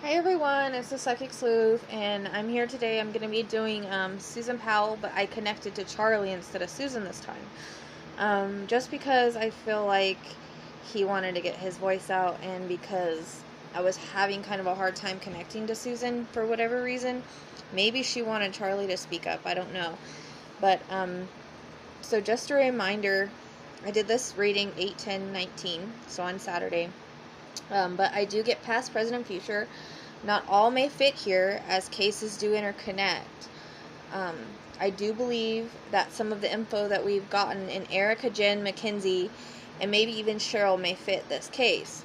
Hi everyone, it's the Psychic Sleuth, and I'm here today. I'm going to be doing Susan Powell, but I connected to Charlie instead of Susan this time. Just because I feel like he wanted to get his voice out, and because I was having kind of a hard time connecting to Susan for whatever reason. Maybe she wanted Charlie to speak up, I don't know. But, so just a reminder, I did this reading 8/10/19, so on Saturday. But I do get past, present, and future. Not all may fit here, as cases do interconnect. I do believe that some of the info that we've gotten in Erica, Jen, Mackenzie, and maybe even Cheryl may fit this case.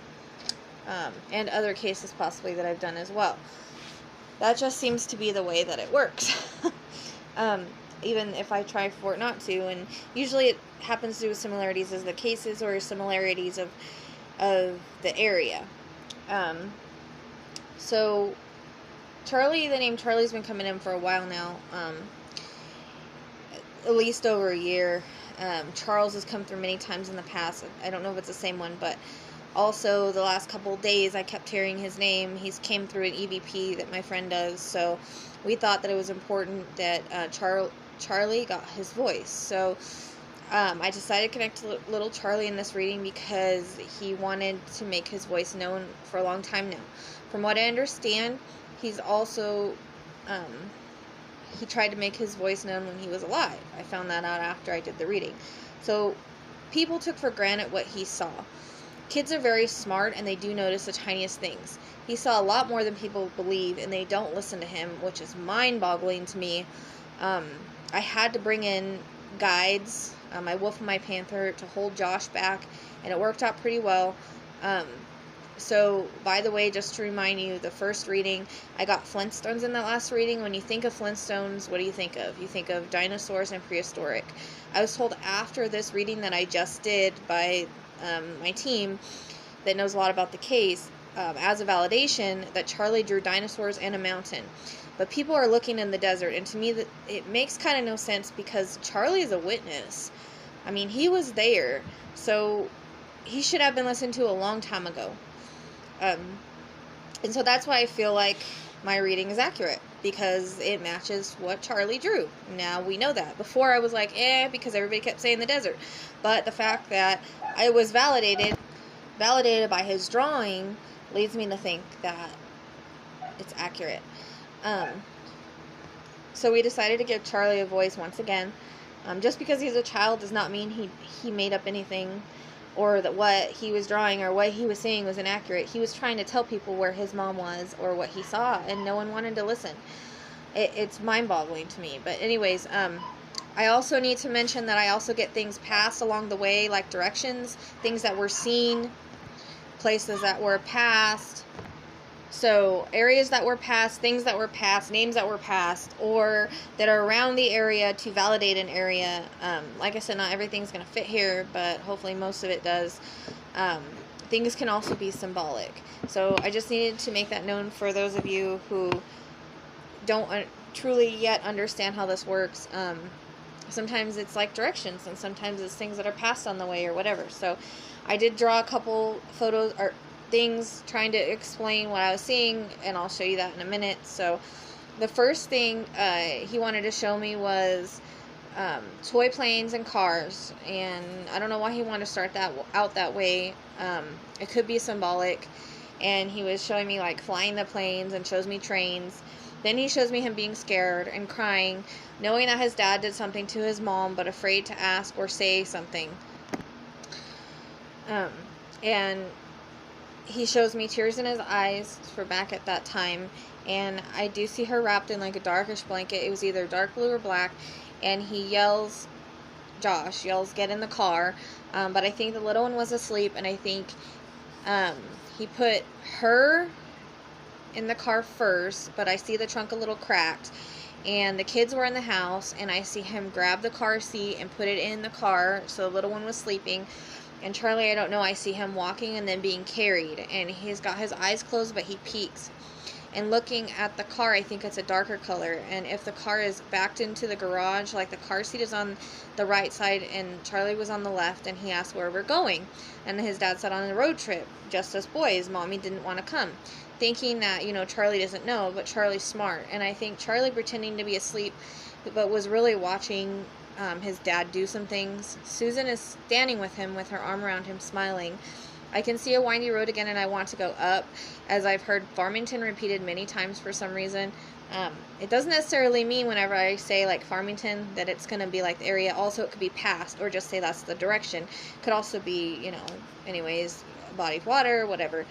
And other cases possibly that I've done as well. That just seems to be the way that it works. Even if I try for it not to. And usually it happens to do with similarities as the cases or similarities of the area. So Charlie, the name Charlie's been coming in for a while now, at least over a year. Charles has come through many times in the past. I don't know if it's the same one, but also the last couple of days I kept hearing his name. He's came through an EVP that my friend does, so we thought that it was important that Charlie got his voice. So I decided to connect to little Charlie in this reading because he wanted to make his voice known for a long time now. From what I understand, he's also, he tried to make his voice known when he was alive. I found that out after I did the reading. So people took for granted what he saw. Kids are very smart and they do notice the tiniest things. He saw a lot more than people believe and they don't listen to him, which is mind-boggling to me. I had to bring in guides, my wolf and my panther, to hold Josh back, and it worked out pretty well. So, by the way, just to remind you, the first reading, I got Flintstones in that last reading. When you think of Flintstones, what do you think of? You think of dinosaurs and prehistoric. I was told after this reading that I just did by my team that knows a lot about the case, as a validation, that Charlie drew dinosaurs and a mountain. But people are looking in the desert, and to me, it makes kind of no sense because Charlie is a witness. I mean, he was there, so he should have been listened to a long time ago. And so that's why I feel like my reading is accurate, because it matches what Charlie drew. Now we know that. Before I was like, because everybody kept saying the desert. But the fact that I was validated by his drawing leads me to think that it's accurate. So we decided to give Charlie a voice once again. Just because he's a child does not mean he made up anything, or that what he was drawing or what he was saying was inaccurate. He was trying to tell people where his mom was or what he saw, and no one wanted to listen. It's mind-boggling to me. But anyways, I also need to mention that I also get things passed along the way, like directions, things that were seen, places that were passed. So, areas that were passed, things that were passed, names that were passed, or that are around the area to validate an area. Like I said, not everything's going to fit here, but hopefully most of it does. Things can also be symbolic. So, I just needed to make that known for those of you who don't truly yet understand how this works. Sometimes it's like directions, and sometimes it's things that are passed on the way or whatever. So, I did draw a couple photos, or things trying to explain what I was seeing, and I'll show you that in a minute. So the first thing he wanted to show me was toy planes and cars, and I don't know why he wanted to start that out that way. It could be symbolic, and he was showing me like flying the planes and shows me trains. Then he shows me him being scared and crying, knowing that his dad did something to his mom but afraid to ask or say something. And he shows me tears in his eyes for back at that time, and I do see her wrapped in like a darkish blanket. It was either dark blue or black, and Josh yells, "Get in the car," but I think the little one was asleep, and I think he put her in the car first, but I see the trunk a little cracked, and the kids were in the house, and I see him grab the car seat and put it in the car, so the little one was sleeping. And Charlie, I don't know, I see him walking and then being carried, and he's got his eyes closed, but he peeks. and looking at the car, I think it's a darker color. And if the car is backed into the garage, like the car seat is on the right side and Charlie was on the left, and he asked where we're going. And his dad said on a road trip, just us boys. Mommy didn't want to come. Thinking that, Charlie doesn't know, but Charlie's smart. And I think Charlie pretending to be asleep, but was really watching his dad do some things. Susan is standing with him with her arm around him, smiling. I can see a windy road again, and I want to go up, as I've heard Farmington repeated many times for some reason. It doesn't necessarily mean whenever I say like Farmington that it's going to be like the area. Also, it could be past, or just say that's the direction. Could also be, anyways, a body of water, whatever.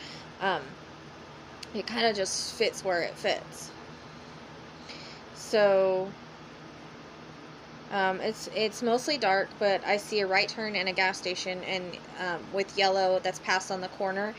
It kind of just fits where it fits. So it's mostly dark, but I see a right turn and a gas station, and with yellow that's passed on the corner.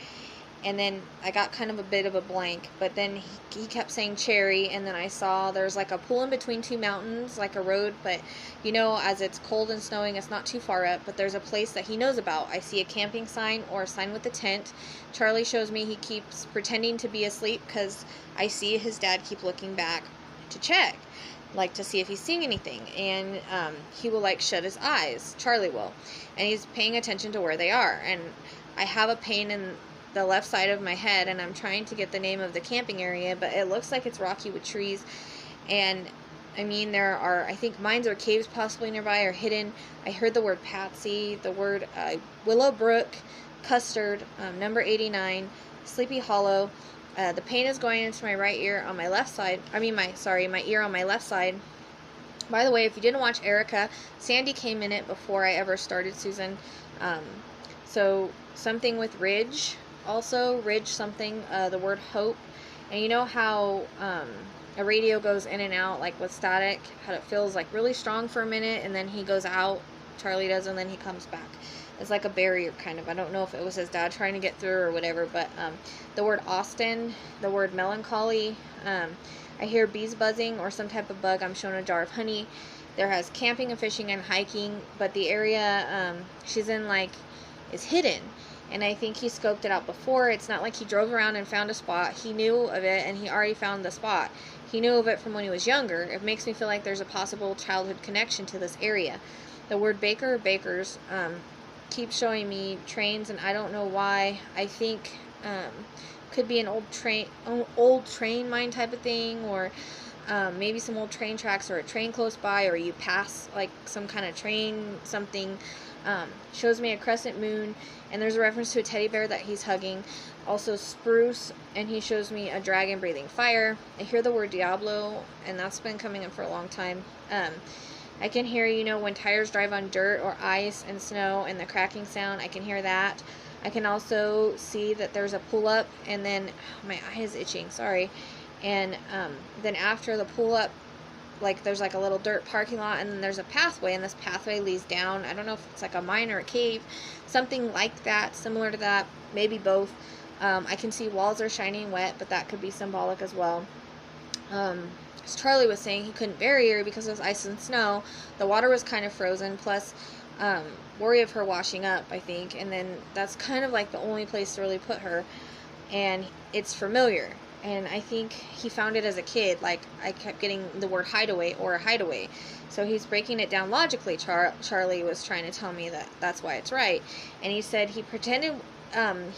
And then I got kind of a bit of a blank, but then he kept saying Cherry, and then I saw there's like a pool in between two mountains, like a road, but as it's cold and snowing, it's not too far up, but there's a place that he knows about. I see a camping sign or a sign with a tent. Charlie shows me he keeps pretending to be asleep because I see his dad keep looking back to check, like to see if he's seeing anything, and he will like shut his eyes, Charlie will, and he's paying attention to where they are. And I have a pain in the left side of my head, and I'm trying to get the name of the camping area, but it looks like it's rocky with trees. And I mean, there are, I think, mines or caves possibly nearby or hidden. I heard the word Patsy, the word Willowbrook, Custard, number 89, Sleepy Hollow. The pain is going into my right ear on my left side. My ear on my left side. By the way, if you didn't watch Erica, Sandy came in it before I ever started Susan. So something with Ridge. Also, Ridge something, the word hope. And you know how a radio goes in and out, like with static, how it feels like really strong for a minute, and then he goes out, Charlie does, and then he comes back. It's like a barrier, kind of. I don't know if it was his dad trying to get through or whatever, but the word Austin, the word melancholy. I hear bees buzzing or some type of bug. I'm shown a jar of honey. There has camping and fishing and hiking, but the area she's in, like, is hidden. And I think he scoped it out before. It's not like he drove around and found a spot. He knew of it, and he already found the spot. He knew of it from when he was younger. It makes me feel like there's a possible childhood connection to this area. The word baker or bakers keeps showing me trains, and I don't know why. I think could be an old train mine type of thing, or maybe some old train tracks or a train close by, or you pass like some kind of train, something. Shows me a crescent moon, and there's a reference to a teddy bear that he's hugging. Also spruce, and he shows me a dragon breathing fire. I hear the word Diablo, and that's been coming in for a long time. I can hear, when tires drive on dirt or ice and snow, and the cracking sound. I can hear that. I can also see that there's a pull-up, and then my eye is itching, sorry. And then after the pull-up, like there's like a little dirt parking lot, and then there's a pathway, and this pathway leads down. I don't know if it's like a mine or a cave, something like that, similar to that, maybe both. I can see walls are shining wet, but that could be symbolic as well. As Charlie was saying, he couldn't bury her because it was ice and snow. The water was kind of frozen, plus worry of her washing up, I think, and then that's kind of like the only place to really put her, and it's familiar. And I think he found it as a kid. Like, I kept getting the word hideaway or a hideaway. So he's breaking it down logically. Charlie was trying to tell me that that's why it's right. And he said he pretended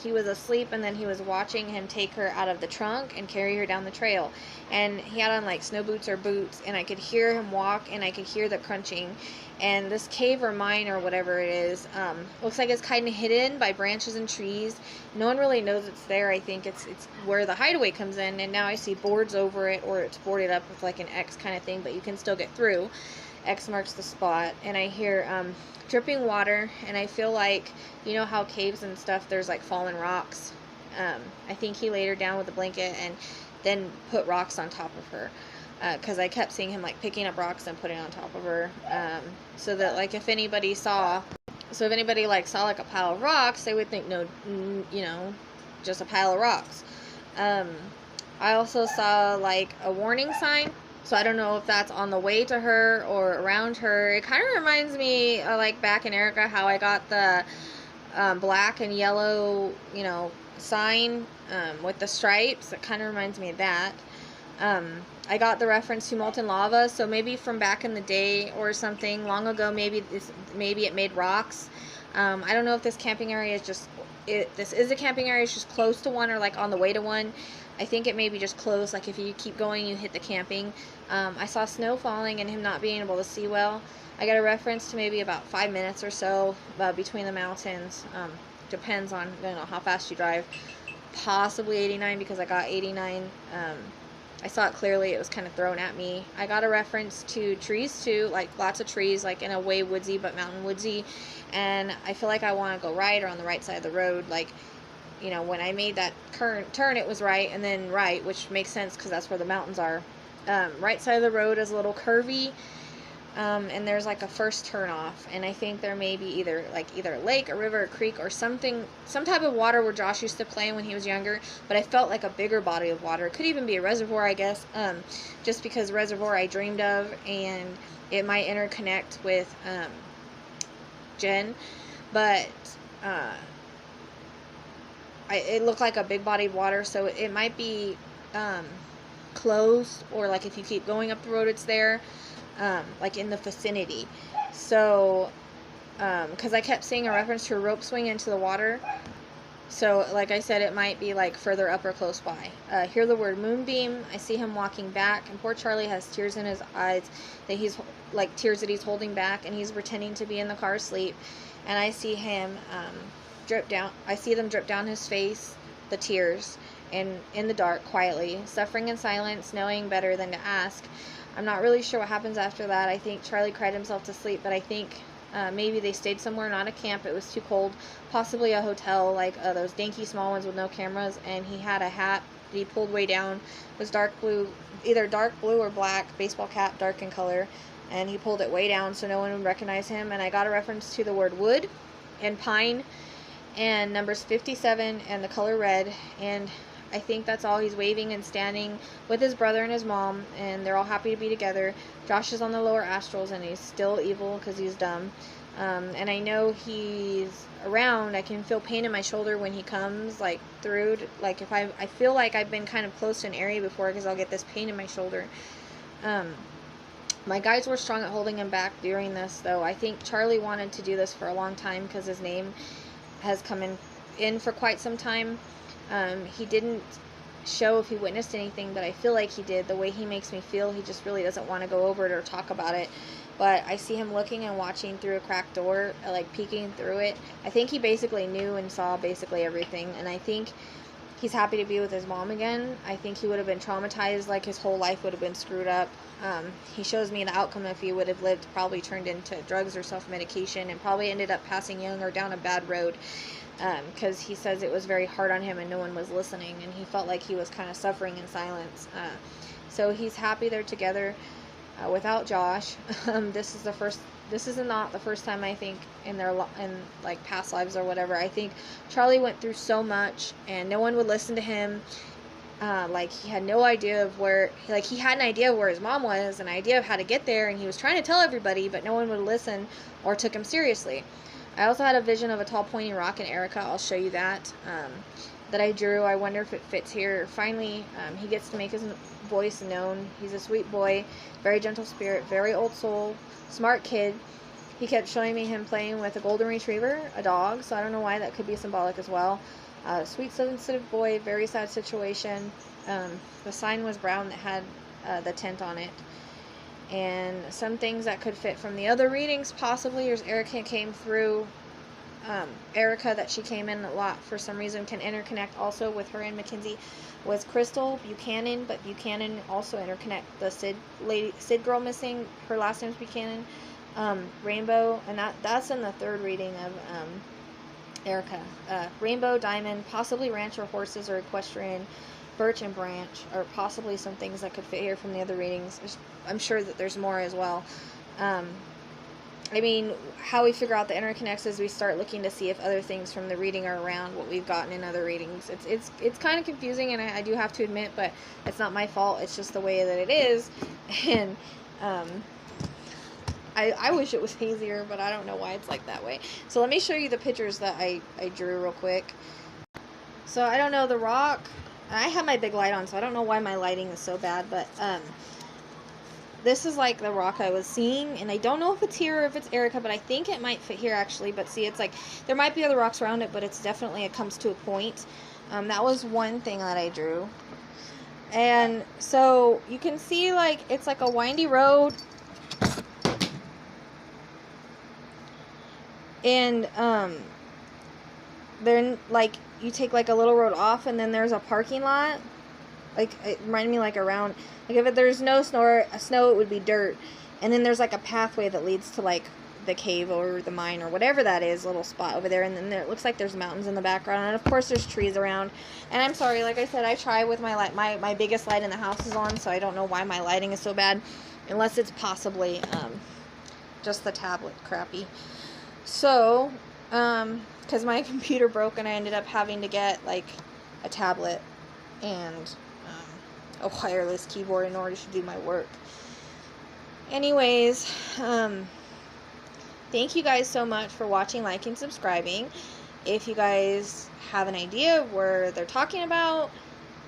he was asleep, and then he was watching him take her out of the trunk and carry her down the trail. And he had on like snow boots or boots, and I could hear him walk, and I could hear the crunching. And this cave or mine or whatever it is, looks like it's kind of hidden by branches and trees. No one really knows it's there. I think it's where the hideaway comes in, and now I see boards over it, or it's boarded up with like an X kind of thing, but you can still get through. X marks the spot, and I hear dripping water, and I feel like, how caves and stuff, there's like fallen rocks. I think he laid her down with a blanket and then put rocks on top of her. Because I kept seeing him like picking up rocks and putting on top of her, so that like if anybody like saw like a pile of rocks, they would think no, just a pile of rocks. I also saw like a warning sign, so I don't know if that's on the way to her or around her. It kind of reminds me of like back in Erica, how I got the black and yellow sign with the stripes. It kind of reminds me of that. I got the reference to molten lava, so maybe from back in the day or something long ago, maybe it made rocks. I don't know if this camping area is just this is a camping area. It's just close to one or like on the way to one. I think it may be just close. Like if you keep going, you hit the camping. I saw snow falling and him not being able to see well. I got a reference to maybe about 5 minutes or so between the mountains. Depends on how fast you drive. Possibly 89 because I got 89. I saw it clearly. It was kind of thrown at me. I got a reference to trees too, like lots of trees, like in a way woodsy but mountain woodsy. And I feel like I want to go right or on the right side of the road. Like, when I made that turn, it was right and then right, which makes sense because that's where the mountains are. Right side of the road is a little curvy. And there's like a first turn off, and I think there may be either a lake, a river, a creek, or some type of water where Josh used to play in when he was younger, but I felt like a bigger body of water. It could even be a reservoir, I guess, just because reservoir I dreamed of, and it might interconnect with Jen, but it looked like a big body of water, so it might be closed, or like if you keep going up the road, it's there. Like in the vicinity. So, because I kept seeing a reference to a rope swing into the water. So, like I said, it might be like further up or close by. Hear the word moonbeam. I see him walking back, and poor Charlie has tears in his eyes that he's like tears that he's holding back, and he's pretending to be in the car asleep. And I see him drip down. I see them drip down his face, the tears, and in the dark, quietly, suffering in silence, knowing better than to ask. I'm not really sure what happens after that. I think Charlie cried himself to sleep, but I think maybe they stayed somewhere, not a camp. It was too cold. Possibly a hotel, like those dinky small ones with no cameras. And he had a hat that he pulled way down. It was dark blue, either dark blue or black, baseball cap, dark in color. And he pulled it way down so no one would recognize him. And I got a reference to the word wood and pine and numbers 57 and the color red. And I think that's all. He's waving and standing with his brother and his mom, and they're all happy to be together. Josh is on the lower astrals, and he's still evil because he's dumb. And I know he's around. I can feel pain in my shoulder when he comes, like, through. Like, if I feel like I've been kind of close to an area before because I'll get this pain in my shoulder. My guides were strong at holding him back during this, though. I think Charlie wanted to do this for a long time because his name has come in for quite some time. He didn't show if he witnessed anything, but I feel like he did. The way he makes me feel, he just really doesn't want to go over it or talk about it. But I see him looking and watching through a cracked door, like peeking through it. I think he basically knew and saw basically everything, and I think he's happy to be with his mom again. I think he would have been traumatized, like his whole life would have been screwed up. He shows me the outcome if he would have lived, probably turned into drugs or self-medication, and probably ended up passing young or down a bad road. Because he says it was very hard on him and no one was listening, and he felt like he was kind of suffering in silence. So he's happy they're together without Josh. This is not the first time, I think, in like past lives or whatever. I think Charlie went through so much and no one would listen to him. Like he had no idea of where, like he had an idea of where his mom was, an idea of how to get there, and he was trying to tell everybody, but no one would listen or took him seriously. I also had a vision of a tall pointy rock in Erica. I'll show you that I drew. I wonder if it fits here. Finally, he gets to make his voice known. He's a sweet boy, very gentle spirit, very old soul, smart kid. He kept showing me him playing with a golden retriever, a dog, so I don't know why that could be symbolic as well. Sweet, sensitive boy, very sad situation. The sign was brown that had the tent on it. And some things that could fit from the other readings, possibly. There's Erica came through. Erica, that she came in a lot for some reason, can interconnect also with her and Mackenzie, was Crystal Buchanan, but Buchanan also interconnect the Sid girl missing. Her last name's Buchanan. Rainbow, and that's in the third reading of Erica. Rainbow, Diamond, possibly ranch or horses or equestrian. Birch and branch, or possibly some things that could fit here from the other readings. I'm sure that there's more as well. I mean, how we figure out the interconnects is we start looking to see if other things from the reading are around what we've gotten in other readings. It's kind of confusing, and I do have to admit, but it's not my fault. It's just the way that it is, and I wish it was easier, but I don't know why it's like that way. So let me show you the pictures that I drew real quick. So I don't know, the rock, I have my big light on, so I don't know why my lighting is so bad, but this is like the rock I was seeing, and I don't know if it's here or if it's Erica, but I think it might fit here actually. But see, it's like there might be other rocks around it, but it's definitely, it comes to a point. That was one thing that I drew. And so you can see, like, it's like a windy road, and then, like, you take like a little road off, and then there's a parking lot. Like, it reminded me like around, like, if there's no snow, it would be dirt, and then there's like a pathway that leads to like the cave or the mine or whatever that is, little spot over there, and then it looks like there's mountains in the background, and of course there's trees around. And I'm sorry, like I said, I try with my light, my biggest light in the house is on, so I don't know why my lighting is so bad, unless it's possibly just the tablet crappy. So because my computer broke, and I ended up having to get like a tablet and a wireless keyboard in order to do my work. Anyways, thank you guys so much for watching, liking, subscribing. If you guys have an idea of where they're talking about,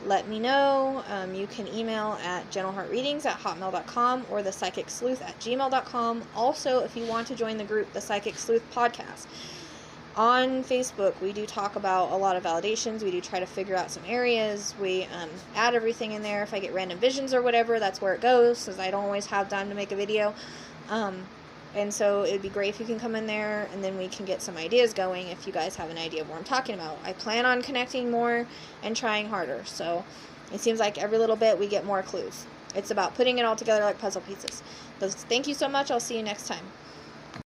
let me know. You can email at gentleheartreadings@hotmail.com or thepsychicsleuth@gmail.com. Also, if you want to join the group, the Psychic Sleuth Podcast, on Facebook, we do talk about a lot of validations. We do try to figure out some areas. We add everything in there. If I get random visions or whatever, that's where it goes, because I don't always have time to make a video. And so it would be great if you can come in there, and then we can get some ideas going if you guys have an idea of what I'm talking about. I plan on connecting more and trying harder, so it seems like every little bit we get more clues. It's about putting it all together like puzzle pieces. So thank you so much. I'll see you next time.